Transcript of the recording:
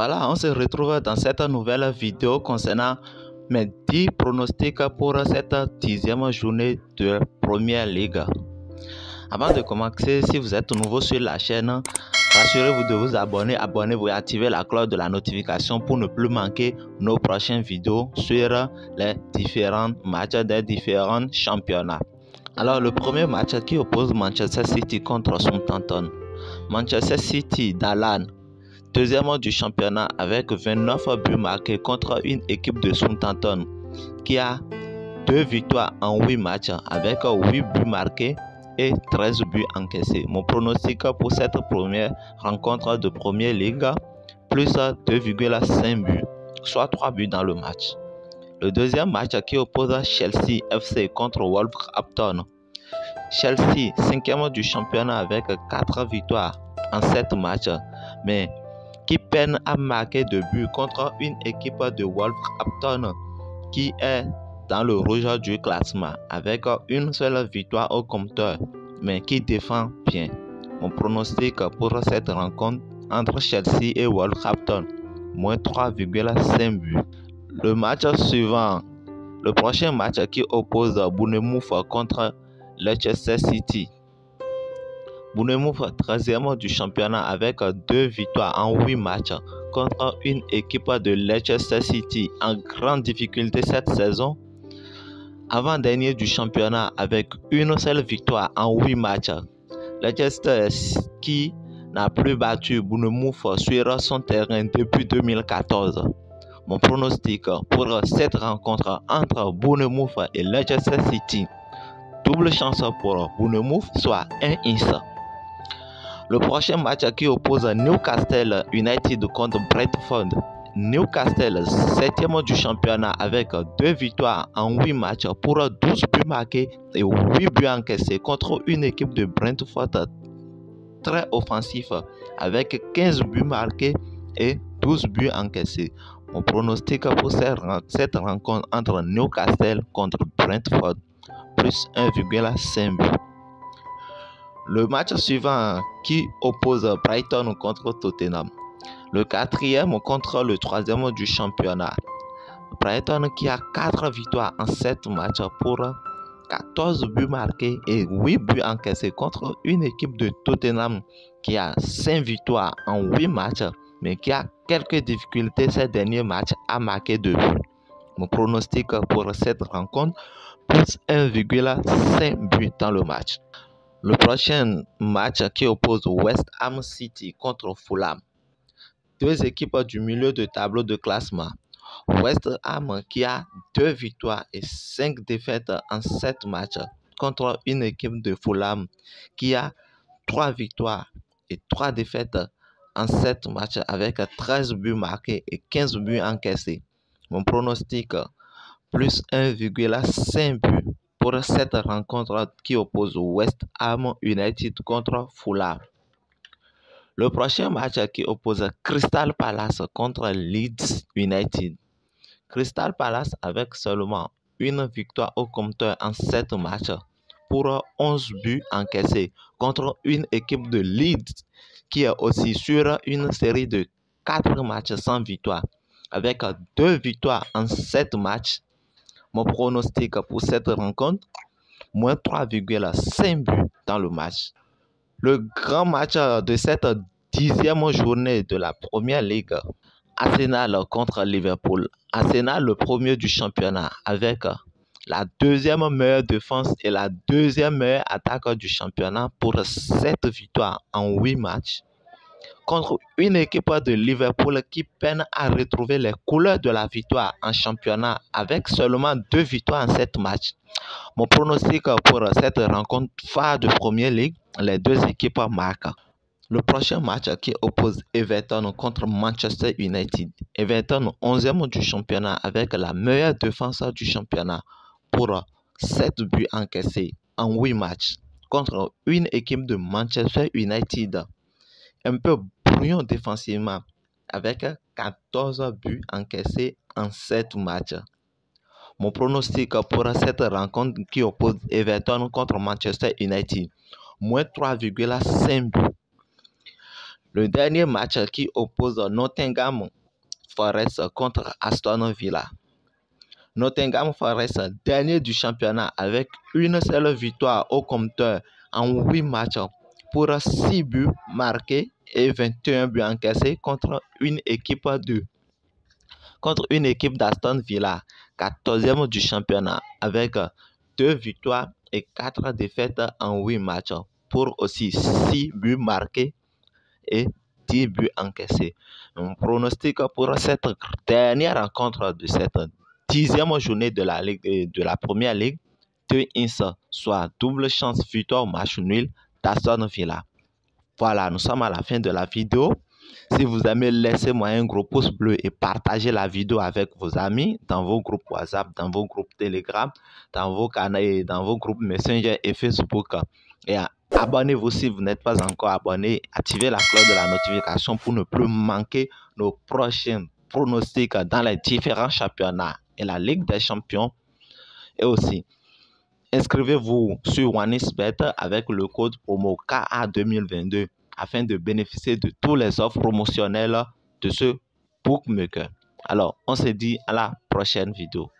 Voilà, on se retrouve dans cette nouvelle vidéo concernant mes 10 pronostics pour cette 10e journée de Première Ligue. Avant de commencer, si vous êtes nouveau sur la chaîne, rassurez-vous de vous abonner, abonnez-vous et activez la cloche de la notification pour ne plus manquer nos prochaines vidéos sur les différents matchs des différents championnats. Alors, le premier match qui oppose Manchester City contre Southampton. Manchester City d'Alan, deuxième du championnat avec 29 buts marqués contre une équipe de Southampton qui a 2 victoires en 8 matchs avec 8 buts marqués et 13 buts encaissés. Mon pronostic pour cette première rencontre de Première Ligue, plus 2,5 buts, soit 3 buts dans le match. Le deuxième match qui oppose Chelsea FC contre Wolverhampton. Chelsea, 5e du championnat avec 4 victoires en 7 matchs, mais qui peine à marquer de buts contre une équipe de Wolverhampton qui est dans le rouge du classement avec une seule victoire au compteur, mais qui défend bien. Mon pronostic pour cette rencontre entre Chelsea et Wolverhampton, moins 3,5 buts. Le match suivant, le prochain match qui oppose Bournemouth contre Leicester City. Bournemouth, 13e du championnat avec 2 victoires en 8 matchs contre une équipe de Leicester City en grande difficulté cette saison. Avant-dernier du championnat avec une seule victoire en 8 matchs. Leicester qui n'a plus battu Bournemouth sur son terrain depuis 2014. Mon pronostic pour cette rencontre entre Bournemouth et Leicester City. Double chance pour Bournemouth, soit 1-1. Le prochain match qui oppose Newcastle United contre Brentford. Newcastle, 7e du championnat avec 2 victoires en 8 matchs pour 12 buts marqués et 8 buts encaissés contre une équipe de Brentford très offensif avec 15 buts marqués et 12 buts encaissés. Mon pronostic pour cette rencontre entre Newcastle contre Brentford, plus 1,5 but. Le match suivant qui oppose Brighton contre Tottenham. Le 4e contre le 3e du championnat. Brighton qui a 4 victoires en 7 matchs pour 14 buts marqués et 8 buts encaissés contre une équipe de Tottenham qui a 5 victoires en 8 matchs mais qui a quelques difficultés ces derniers matchs à marquer 2 buts. Mon pronostic pour cette rencontre, plus 1,5 but dans le match. Le prochain match qui oppose West Ham City contre Fulham. 2 équipes du milieu de tableau de classement. West Ham qui a 2 victoires et 5 défaites en 7 matchs contre une équipe de Fulham qui a 3 victoires et 3 défaites en 7 matchs avec 13 buts marqués et 15 buts encaissés. Mon pronostic, plus 1,5 but pour cette rencontre qui oppose West Ham United contre Fulham. Le prochain match qui oppose Crystal Palace contre Leeds United. Crystal Palace avec seulement une victoire au compteur en 7 matchs pour 11 buts encaissés contre une équipe de Leeds qui est aussi sur une série de 4 matchs sans victoire avec 2 victoires en 7 matchs. Mon pronostic pour cette rencontre, moins 3,5 buts dans le match. Le grand match de cette 10e journée de la Première Ligue. Arsenal contre Liverpool. Arsenal, le premier du championnat avec la 2e meilleure défense et la 2e meilleure attaque du championnat pour 7 victoires en 8 matchs. Contre une équipe de Liverpool qui peine à retrouver les couleurs de la victoire en championnat avec seulement 2 victoires en 7 matchs. Mon pronostic pour cette rencontre phare de Première Ligue, les 2 équipes marquent. Le prochain match qui oppose Everton contre Manchester United. Everton, 11e du championnat avec la meilleure défense du championnat pour 7 buts encaissés en 8 matchs contre une équipe de Manchester United un peu brouillon défensivement avec 14 buts encaissés en 7 matchs. Mon pronostic pour cette rencontre qui oppose Everton contre Manchester United, moins 3,5 buts. Le dernier match qui oppose Nottingham Forest contre Aston Villa. Nottingham Forest, dernier du championnat avec une seule victoire au compteur en 8 matchs pour 6 buts marqués et 21 buts encaissés contre une équipe d'Aston Villa, 14e du championnat avec 2 victoires et 4 défaites en 8 matchs pour aussi 6 buts marqués et 10 buts encaissés. On pronostique pour cette dernière rencontre de cette 10e journée de la Première Ligue, 2-1, soit double chance victoire au match nul d'Aston Villa. Voilà, nous sommes à la fin de la vidéo. Si vous aimez, laissez-moi un gros pouce bleu et partagez la vidéo avec vos amis, dans vos groupes WhatsApp, dans vos groupes Telegram, dans vos canaux, dans vos groupes Messenger et Facebook. Et abonnez-vous si vous n'êtes pas encore abonné. Activez la cloche de la notification pour ne plus manquer nos prochains pronostics dans les différents championnats et la Ligue des Champions. Et aussi, inscrivez-vous sur OneXBet avec le code promo KA 2022 afin de bénéficier de tous les offres promotionnelles de ce bookmaker. Alors, on se dit à la prochaine vidéo.